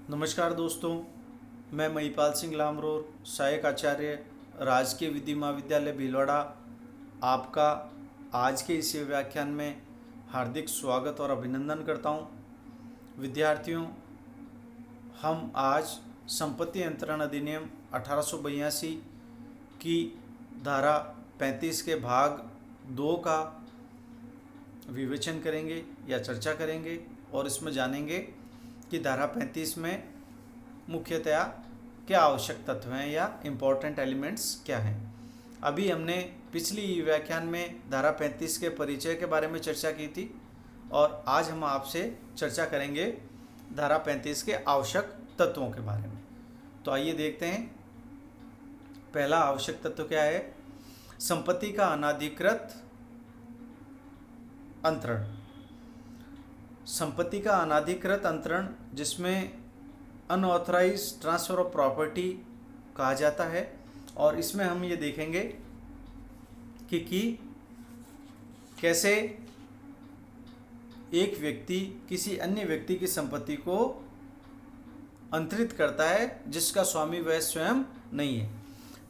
नमस्कार दोस्तों, मैं महिपाल सिंह लामरोर, सहायक आचार्य, राजकीय विधि महाविद्यालय भीलवाड़ा, आपका आज के इस व्याख्यान में हार्दिक स्वागत और अभिनंदन करता हूं। विद्यार्थियों, हम आज संपत्ति अंतरण अधिनियम 1882 की धारा 35 के भाग 2 का विवेचन करेंगे या चर्चा करेंगे और इसमें जानेंगे कि धारा 35 में मुख्यतया क्या आवश्यक तत्व हैं या इम्पोर्टेंट एलिमेंट्स क्या हैं। अभी हमने पिछली व्याख्यान में धारा 35 के परिचय के बारे में चर्चा की थी और आज हम आपसे चर्चा करेंगे धारा 35 के आवश्यक तत्वों के बारे में। तो आइए देखते हैं, पहला आवश्यक तत्व क्या है। संपत्ति का अनाधिकृत अंतरण। संपत्ति का अनाधिकृत अंतरण, जिसमें अनऑथराइज ट्रांसफर ऑफ प्रॉपर्टी कहा जाता है, और इसमें हम ये देखेंगे कि कैसे एक व्यक्ति किसी अन्य व्यक्ति की संपत्ति को अंतरित करता है जिसका स्वामी वह स्वयं नहीं है।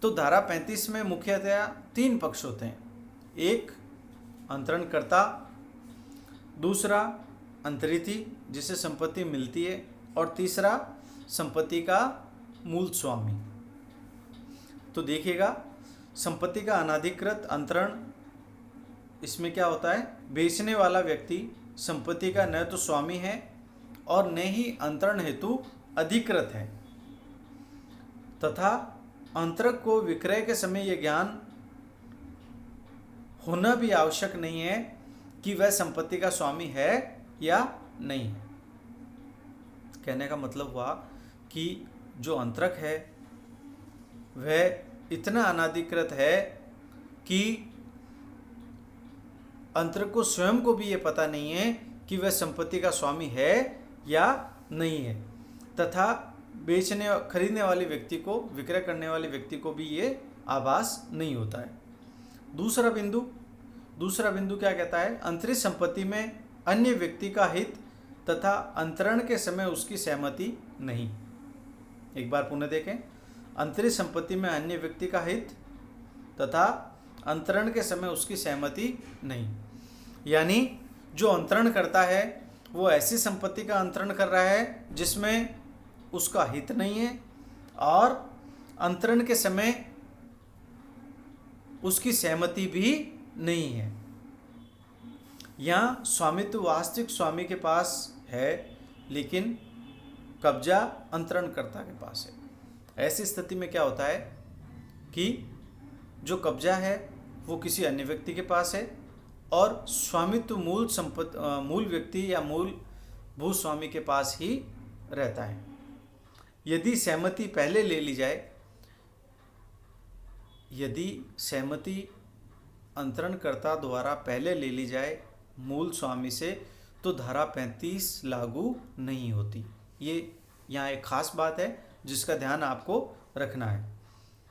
तो धारा 35 में मुख्यतया 3 पक्ष होते हैं। एक, अंतरणकर्ता; दूसरा, अंतरिती जिसे संपत्ति मिलती है; और तीसरा, संपत्ति का मूल स्वामी। तो देखिएगा, संपत्ति का अनाधिकृत अंतरण, इसमें क्या होता है, बेचने वाला व्यक्ति संपत्ति का न तो स्वामी है और न ही अंतरण हेतु अधिकृत है, तथा अंतरक को विक्रय के समय यह ज्ञान होना भी आवश्यक नहीं है कि वह संपत्ति का स्वामी है या नहीं है। कहने का मतलब हुआ कि जो अंतरक है वह इतना अनाधिकृत है कि अंतरक को स्वयं को भी ये पता नहीं है कि वह संपत्ति का स्वामी है या नहीं है, तथा खरीदने वाले व्यक्ति को, विक्रय करने वाले व्यक्ति को भी ये आभास नहीं होता है। दूसरा बिंदु क्या कहता है, अंतरित संपत्ति में अन्य व्यक्ति का हित तथा अंतरण के समय उसकी सहमति नहीं। एक बार पुनः देखें, अंतरित संपत्ति में अन्य व्यक्ति का हित तथा अंतरण के समय उसकी सहमति नहीं। यानी जो अंतरण करता है वो ऐसी संपत्ति का अंतरण कर रहा है जिसमें उसका हित नहीं है और अंतरण के समय उसकी सहमति भी नहीं है। यहाँ स्वामित्व वास्तविक स्वामी के पास है, लेकिन कब्जा अंतरणकर्ता के पास है। ऐसी स्थिति में क्या होता है कि जो कब्जा है वो किसी अन्य व्यक्ति के पास है और स्वामित्व मूल व्यक्ति या मूल भूस्वामी के पास ही रहता है। यदि सहमति पहले ले ली जाए, यदि सहमति अंतरणकर्ता द्वारा पहले ले ली जाए मूल स्वामी से, तो धारा 35 लागू नहीं होती। ये यहाँ एक खास बात है जिसका ध्यान आपको रखना है।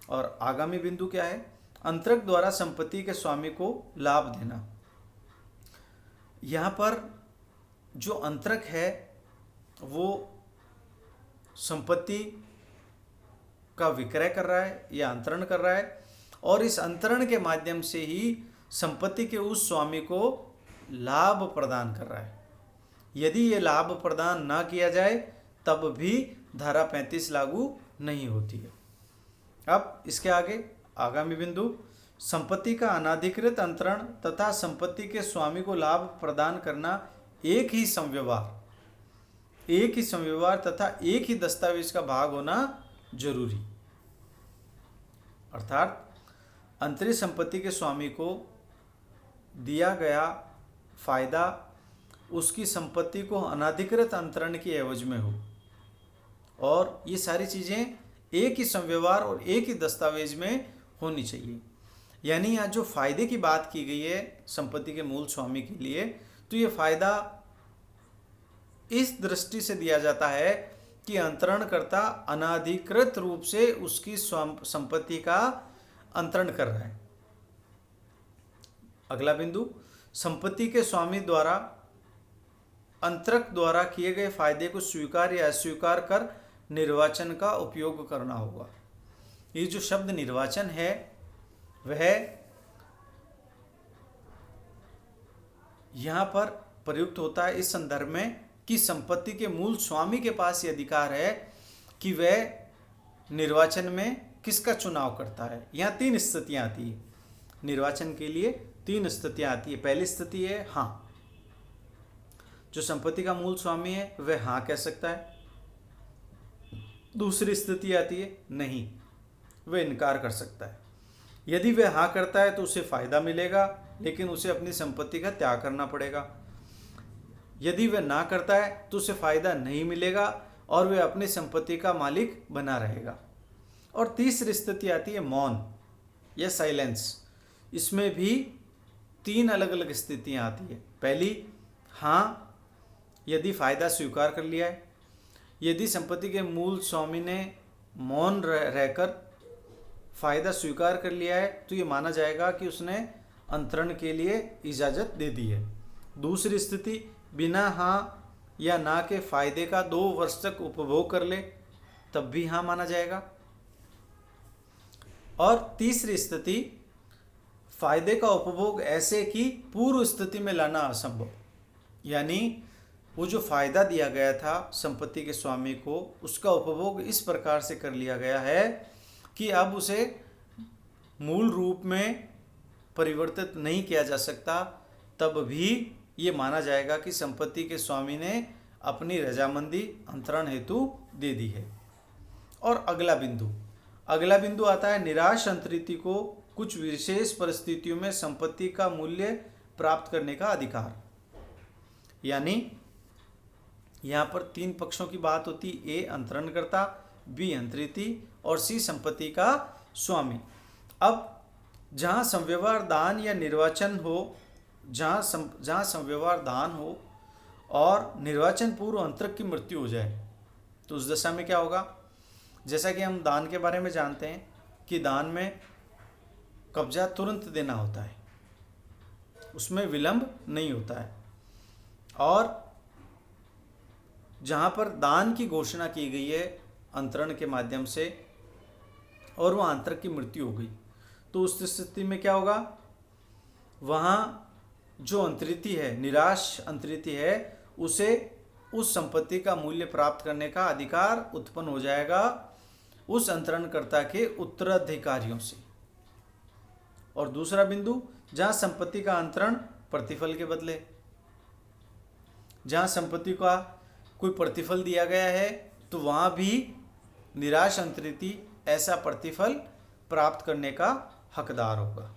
और आगामी बिंदु क्या है, अंतरक द्वारा संपत्ति के स्वामी को लाभ देना। यहाँ पर जो अंतरक है वो संपत्ति का विक्रय कर रहा है या अंतरण कर रहा है, और इस अंतरण के माध्यम से ही संपत्ति के उस स्वामी को लाभ प्रदान कर रहा है। यदि ये लाभ प्रदान ना किया जाए तब भी धारा 35 लागू नहीं होती है। अब इसके आगामी बिंदु, संपत्ति का अनाधिकृत अंतरण तथा संपत्ति के स्वामी को लाभ प्रदान करना एक ही संव्यवहार तथा एक ही दस्तावेज का भाग होना जरूरी। अर्थात अंतरित संपत्ति के स्वामी को दिया गया फायदा उसकी संपत्ति को अनाधिकृत अंतरण की एवज में हो, और ये सारी चीज़ें एक ही संव्यवहार और एक ही दस्तावेज में होनी चाहिए। यानी यहाँ जो फायदे की बात की गई है संपत्ति के मूल स्वामी के लिए, तो ये फायदा इस दृष्टि से दिया जाता है कि अंतरणकर्ता अनाधिकृत रूप से उसकी संपत्ति का अंतरण कर रहा है। अगला बिंदु, संपत्ति के स्वामी द्वारा अंतरक द्वारा किए गए फायदे को स्वीकार या अस्वीकार कर निर्वाचन का उपयोग करना होगा। ये जो शब्द निर्वाचन है वह यहाँ पर प्रयुक्त होता है इस संदर्भ में कि संपत्ति के मूल स्वामी के पास ये अधिकार है कि वह निर्वाचन में किसका चुनाव करता है। यहाँ 3 स्थितियाँ आती है निर्वाचन के लिए, 3 स्थितियाँ आती है। पहली स्थिति है हाँ, जो संपत्ति का मूल स्वामी है वह हाँ कह सकता है। दूसरी स्थिति आती है नहीं, वह इनकार कर सकता है। यदि वह हाँ करता है तो उसे फायदा मिलेगा, लेकिन उसे अपनी संपत्ति का त्याग करना पड़ेगा। यदि वह ना करता है तो उसे फायदा नहीं मिलेगा और वह अपनी संपत्ति का मालिक बना रहेगा। और तीसरी स्थिति आती है मौन या साइलेंस। इसमें भी 3 अलग अलग स्थितियाँ आती है। पहली हाँ, यदि फायदा स्वीकार कर लिया है। यदि संपत्ति के मूल स्वामी ने मौन रहकर फायदा स्वीकार कर लिया है तो ये माना जाएगा कि उसने अंतरण के लिए इजाज़त दे दी है। दूसरी स्थिति बिना हाँ या ना के फायदे का 2 वर्ष तक उपभोग कर ले, तब भी हाँ माना जाएगा। और तीसरी स्थिति फायदे का उपभोग ऐसे कि पूर्व स्थिति में लाना असंभव, यानी वो जो फायदा दिया गया था संपत्ति के स्वामी को, उसका उपभोग इस प्रकार से कर लिया गया है कि अब उसे मूल रूप में परिवर्तित नहीं किया जा सकता, तब भी ये माना जाएगा कि संपत्ति के स्वामी ने अपनी रजामंदी अंतरण हेतु दे दी है। और अगला बिंदु आता है निराश अंतरिति को कुछ विशेष परिस्थितियों में संपत्ति का मूल्य प्राप्त करने का अधिकार। यानी यहाँ पर 3 पक्षों की बात होती, ए अंतरणकर्ता, बी अंतरिति और सी संपत्ति का स्वामी। अब जहाँ संव्यवहार दान या निर्वाचन हो, जहाँ संव्यवहार दान हो और निर्वाचन पूर्व अंतरक की मृत्यु हो जाए तो उस दशा में क्या होगा। जैसा कि हम दान के बारे में जानते हैं कि दान में कब्जा तुरंत देना होता है, उसमें विलंब नहीं होता है। और जहाँ पर दान की घोषणा की गई है अंतरण के माध्यम से और वह अंतरक की मृत्यु हो गई तो उस स्थिति में क्या होगा, वहाँ जो अंतरिति है, निराश अंतरिति है, उसे उस संपत्ति का मूल्य प्राप्त करने का अधिकार उत्पन्न हो जाएगा उस अंतरणकर्ता के उत्तराधिकारियों से। और दूसरा बिंदु, जहाँ संपत्ति का अंतरण प्रतिफल के बदले, जहाँ संपत्ति का कोई प्रतिफल दिया गया है तो वहाँ भी निराश अंतरिति ऐसा प्रतिफल प्राप्त करने का हकदार होगा।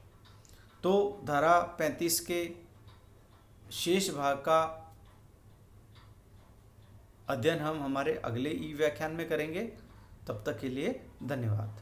तो धारा 35 के शेष भाग का अध्ययन हम हमारे अगले ई व्याख्यान में करेंगे। तब तक के लिए धन्यवाद।